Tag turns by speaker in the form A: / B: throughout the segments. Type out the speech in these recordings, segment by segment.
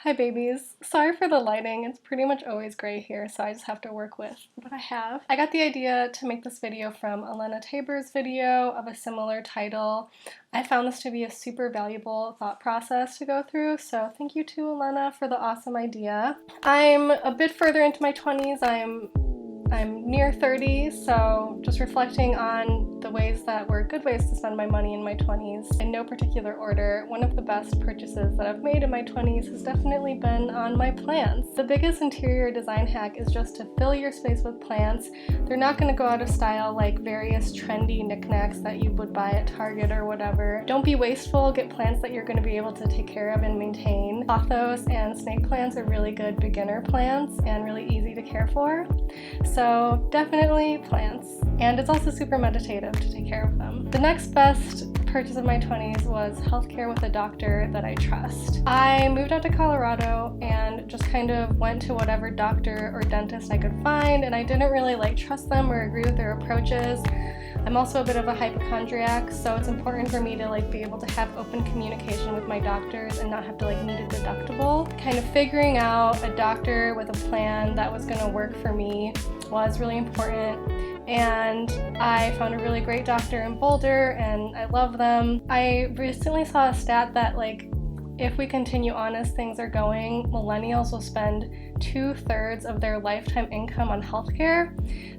A: Hi babies. Sorry for the lighting, it's pretty much always gray here, so I just have to work with what I have. I got the idea to make this video from Elena Taber's video of a similar title. I found this to be a super valuable thought process to go through, so thank you to Elena for the awesome idea. I'm a bit further into my 20s. I'm near 30, so just reflecting on the ways that were good ways to spend my money in my 20s. In no particular order, one of the best purchases that I've made in my 20s has definitely been on my plants. The biggest interior design hack is just to fill your space with plants. They're not going to go out of style like various trendy knickknacks that you would buy at Target or whatever. Don't be wasteful, get plants that you're going to be able to take care of and maintain. Pothos and snake plants are really good beginner plants and really easy to care for. So definitely plants, and it's also super meditative to take care of them. The next best purchase of my 20s was healthcare with a doctor that I trust. I moved out to Colorado and just kind of went to whatever doctor or dentist I could find, and I didn't really trust them or agree with their approaches. I'm also a bit of a hypochondriac, so it's important for me to be able to have open communication with my doctors and not have to need a deductible. Kind of figuring out a doctor with a plan that was going to work for me was really important, and I found a really great doctor in Boulder and I love them. I recently saw a stat that if we continue on as things are going, millennials will spend 2/3 of their lifetime income on healthcare.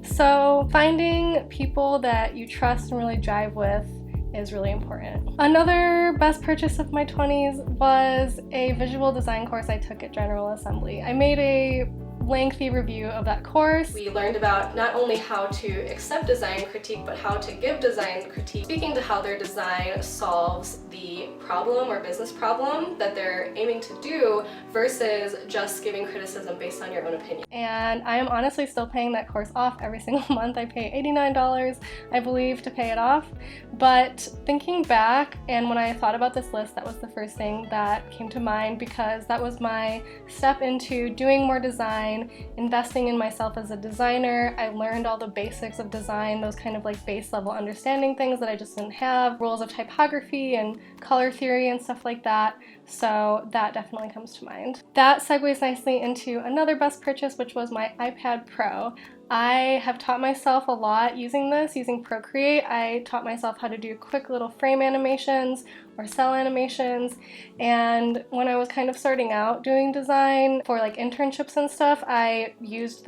A: So finding people that you trust and really jive with is really important. Another best purchase of my 20s was a visual design course I took at General Assembly. I made a lengthy review of that course. We learned about not only how to accept design critique, but how to give design critique, speaking to how their design solves the problem or business problem that they're aiming to do versus just giving criticism based on your own opinion. And I am honestly still paying that course off every single month. I pay $89, I believe, to pay it off. But thinking back, and when I thought about this list, that was the first thing that came to mind, because that was my step into doing more design, investing in myself as a designer. I learned all the basics of design, those kind of base level understanding things that I just didn't have, rules of typography and color theory and stuff like that. So that definitely comes to mind. That segues nicely into another best purchase, which was my iPad Pro. I have taught myself a lot using Procreate. I taught myself how to do quick little frame animations or cell animations, and when I was kind of starting out doing design for internships and stuff, I used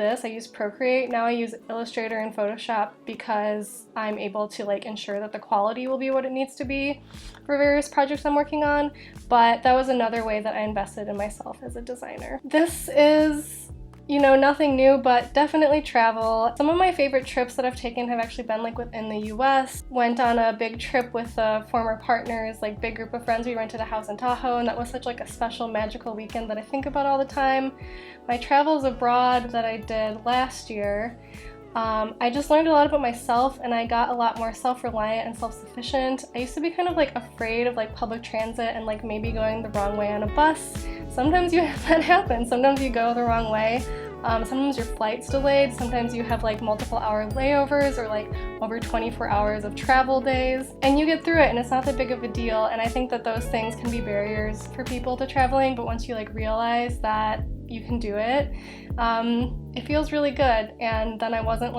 A: Procreate. Now I use Illustrator and Photoshop because I'm able to ensure that the quality will be what it needs to be for various projects I'm working on, but that was another way that I invested in myself as a designer. This is nothing new, but definitely travel. Some of my favorite trips that I've taken have actually been within the US. Went on a big trip with former partners, big group of friends. We rented a house in Tahoe, and that was such a special, magical weekend that I think about all the time. My travels abroad that I did last year, I just learned a lot about myself, and I got a lot more self-reliant and self-sufficient. I used to be kind of afraid of public transit and maybe going the wrong way on a bus. Sometimes that happens. Sometimes you go the wrong way. Sometimes your flight's delayed. Sometimes you have multiple hour layovers or over 24 hours of travel days, and you get through it and it's not that big of a deal. And I think that those things can be barriers for people to traveling, but once you realize that you can do it, it feels really good. And then I wasn't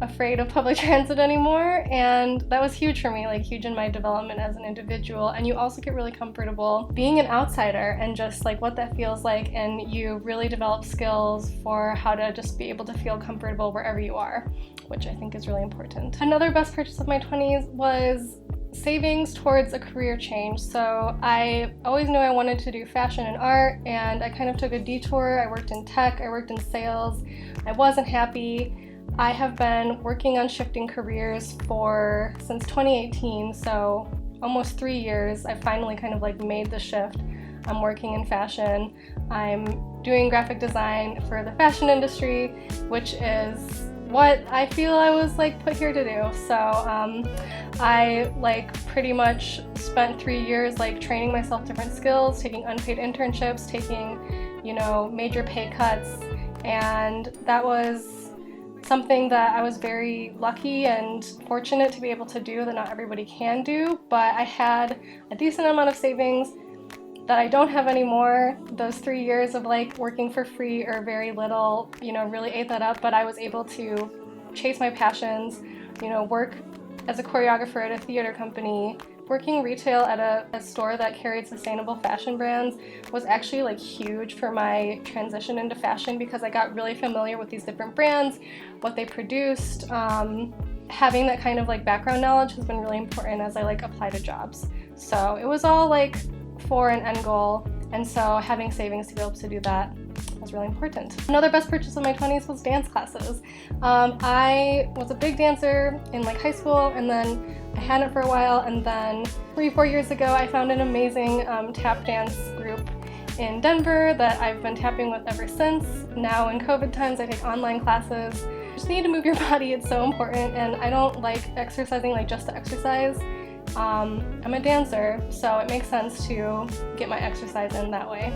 A: afraid of public transit anymore, and that was huge for me, huge in my development as an individual. And you also get really comfortable being an outsider and just what that feels like, and you really develop skills for how to just be able to feel comfortable wherever you are, which I think is really important. Another best purchase of my 20s was savings towards a career change. So I always knew I wanted to do fashion and art, and I kind of took a detour. I worked in tech, I worked in sales. I wasn't happy. I have been working on shifting careers since 2018, so almost 3 years. I finally kind of made the shift. I'm working in fashion. I'm doing graphic design for the fashion industry, which is what I feel I was put here to do. So I pretty much spent 3 years training myself different skills, taking unpaid internships, taking major pay cuts, and that was something that I was very lucky and fortunate to be able to do that not everybody can do. But I had a decent amount of savings, that I don't have anymore. Those 3 years of like working for free or very little, you know, really ate that up, but I was able to chase my passions, you know, work as a choreographer at a theater company. Working retail at a store that carried sustainable fashion brands was actually like huge for my transition into fashion, because I got really familiar with these different brands, what they produced. Having that kind of like background knowledge has been really important as I like apply to jobs. So it was all like for an end goal, and so having savings to be able to do that was really important. Another best purchase of my 20s was dance classes. I was a big dancer in like high school, and then I hadn't for a while, and then 3-4 years ago I found an amazing tap dance group in Denver that I've been tapping with ever since. Now in COVID times I take online classes. You just need to move your body, it's so important, and I don't like exercising like just to exercise. I'm a dancer, so it makes sense to get my exercise in that way.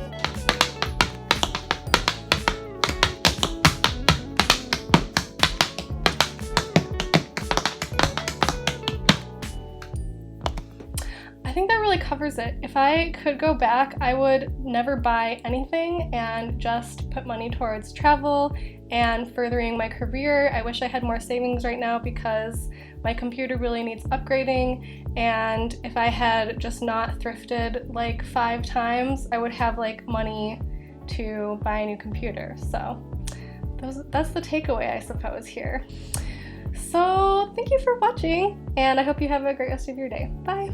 A: I think that really covers it. If I could go back, I would never buy anything and just put money towards travel and furthering my career. I wish I had more savings right now because my computer really needs upgrading, and if I had just not thrifted like 5 times, I would have like money to buy a new computer. So that's the takeaway, I suppose, here. So thank you for watching, and I hope you have a great rest of your day. Bye!